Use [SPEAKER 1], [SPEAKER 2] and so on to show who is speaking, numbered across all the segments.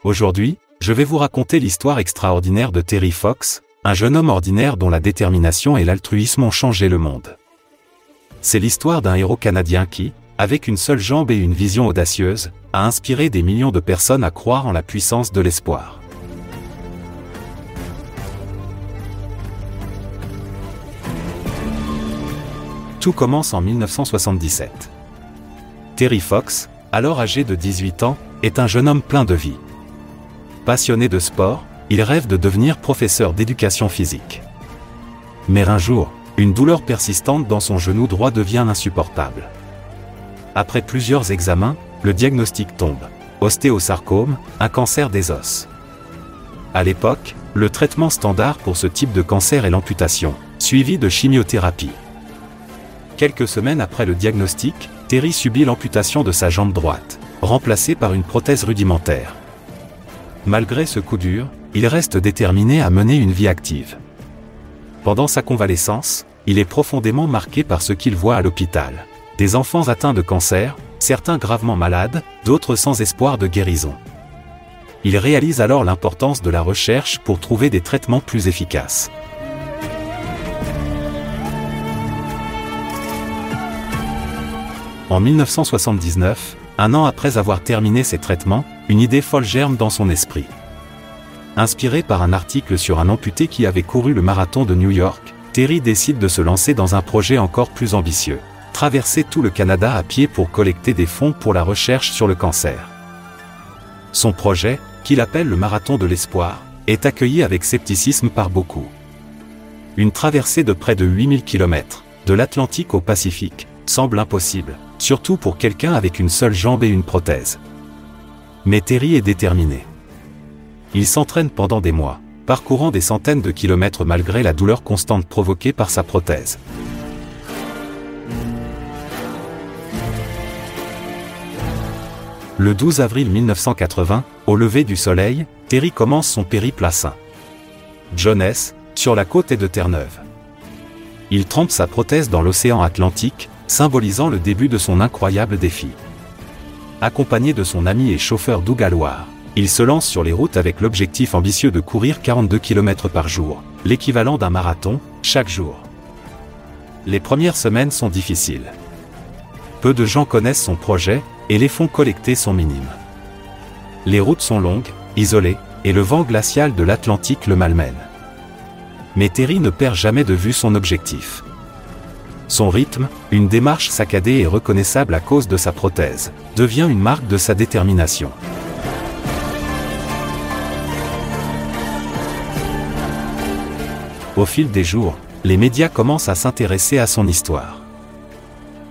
[SPEAKER 1] Aujourd'hui, je vais vous raconter l'histoire extraordinaire de Terry Fox, un jeune homme ordinaire dont la détermination et l'altruisme ont changé le monde. C'est l'histoire d'un héros canadien qui, avec une seule jambe et une vision audacieuse, a inspiré des millions de personnes à croire en la puissance de l'espoir. Tout commence en 1977. Terry Fox, alors âgé de 18 ans, est un jeune homme plein de vie. Passionné de sport, il rêve de devenir professeur d'éducation physique. Mais un jour, une douleur persistante dans son genou droit devient insupportable. Après plusieurs examens, le diagnostic tombe. Ostéosarcome, un cancer des os. À l'époque, le traitement standard pour ce type de cancer est l'amputation, suivi de chimiothérapie. Quelques semaines après le diagnostic, Terry subit l'amputation de sa jambe droite, remplacée par une prothèse rudimentaire. Malgré ce coup dur, il reste déterminé à mener une vie active. Pendant sa convalescence, il est profondément marqué par ce qu'il voit à l'hôpital. Des enfants atteints de cancer, certains gravement malades, d'autres sans espoir de guérison. Il réalise alors l'importance de la recherche pour trouver des traitements plus efficaces. En 1979, un an après avoir terminé ses traitements, une idée folle germe dans son esprit. Inspiré par un article sur un amputé qui avait couru le marathon de New York, Terry décide de se lancer dans un projet encore plus ambitieux. Traverser tout le Canada à pied pour collecter des fonds pour la recherche sur le cancer. Son projet, qu'il appelle le marathon de l'espoir, est accueilli avec scepticisme par beaucoup. Une traversée de près de 8000 km, de l'Atlantique au Pacifique, semble impossible, surtout pour quelqu'un avec une seule jambe et une prothèse. Mais Terry est déterminé. Il s'entraîne pendant des mois, parcourant des centaines de kilomètres malgré la douleur constante provoquée par sa prothèse. Le 12 avril 1980, au lever du soleil, Terry commence son périple à St. John's, sur la côte de Terre-Neuve. Il trempe sa prothèse dans l'océan Atlantique, symbolisant le début de son incroyable défi. Accompagné de son ami et chauffeur Doug Alward, il se lance sur les routes avec l'objectif ambitieux de courir 42 km par jour, l'équivalent d'un marathon, chaque jour. Les premières semaines sont difficiles. Peu de gens connaissent son projet, et les fonds collectés sont minimes. Les routes sont longues, isolées, et le vent glacial de l'Atlantique le malmène. Mais Terry ne perd jamais de vue son objectif. Son rythme, une démarche saccadée et reconnaissable à cause de sa prothèse, devient une marque de sa détermination. Au fil des jours, les médias commencent à s'intéresser à son histoire.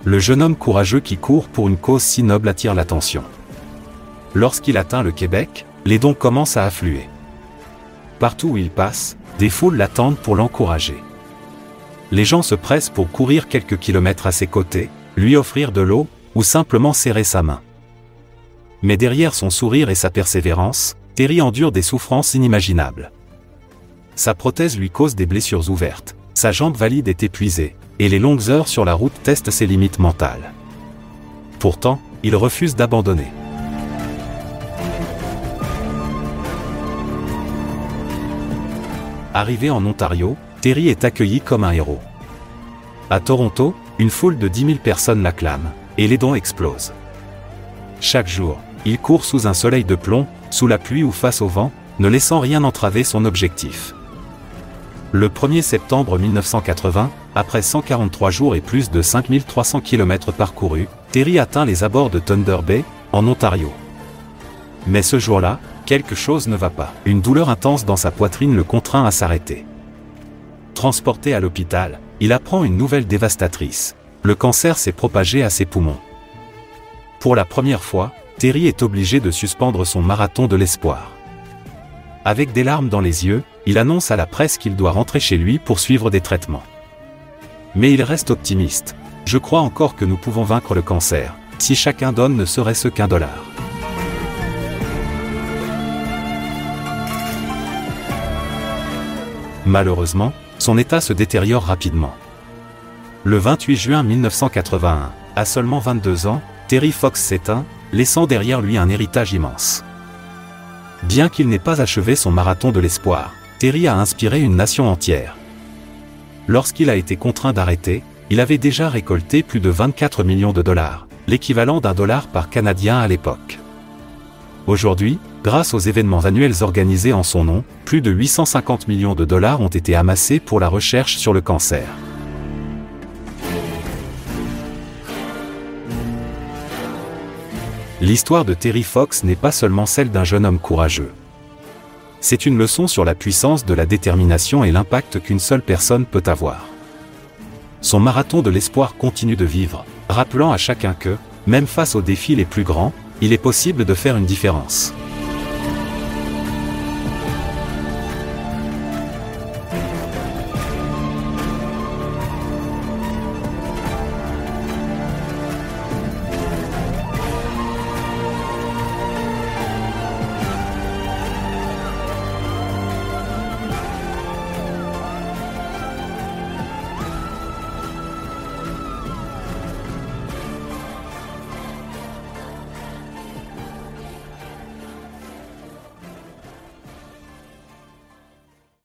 [SPEAKER 1] Le jeune homme courageux qui court pour une cause si noble attire l'attention. Lorsqu'il atteint le Québec, les dons commencent à affluer. Partout où il passe, des foules l'attendent pour l'encourager. Les gens se pressent pour courir quelques kilomètres à ses côtés, lui offrir de l'eau, ou simplement serrer sa main. Mais derrière son sourire et sa persévérance, Terry endure des souffrances inimaginables. Sa prothèse lui cause des blessures ouvertes, sa jambe valide est épuisée, et les longues heures sur la route testent ses limites mentales. Pourtant, il refuse d'abandonner. Arrivé en Ontario, Terry est accueilli comme un héros. À Toronto, une foule de 10 000 personnes l'acclament, et les dons explosent. Chaque jour, il court sous un soleil de plomb, sous la pluie ou face au vent, ne laissant rien entraver son objectif. Le 1er septembre 1980, après 143 jours et plus de 5300 km parcourus, Terry atteint les abords de Thunder Bay, en Ontario. Mais ce jour-là, quelque chose ne va pas. Une douleur intense dans sa poitrine le contraint à s'arrêter. Transporté à l'hôpital, il apprend une nouvelle dévastatrice. Le cancer s'est propagé à ses poumons. Pour la première fois, Terry est obligé de suspendre son marathon de l'espoir. Avec des larmes dans les yeux, il annonce à la presse qu'il doit rentrer chez lui pour suivre des traitements. Mais il reste optimiste. « Je crois encore que nous pouvons vaincre le cancer, si chacun donne ne serait-ce qu'$1. » Malheureusement, son état se détériore rapidement. Le 28 juin 1981, à seulement 22 ans, Terry Fox s'éteint, laissant derrière lui un héritage immense. Bien qu'il n'ait pas achevé son marathon de l'espoir, Terry a inspiré une nation entière. Lorsqu'il a été contraint d'arrêter, il avait déjà récolté plus de 24 millions de dollars, l'équivalent $1 par Canadien à l'époque. Aujourd'hui, grâce aux événements annuels organisés en son nom, plus de 850 millions de dollars ont été amassés pour la recherche sur le cancer. L'histoire de Terry Fox n'est pas seulement celle d'un jeune homme courageux. C'est une leçon sur la puissance de la détermination et l'impact qu'une seule personne peut avoir. Son marathon de l'espoir continue de vivre, rappelant à chacun que, même face aux défis les plus grands, il est possible de faire une différence.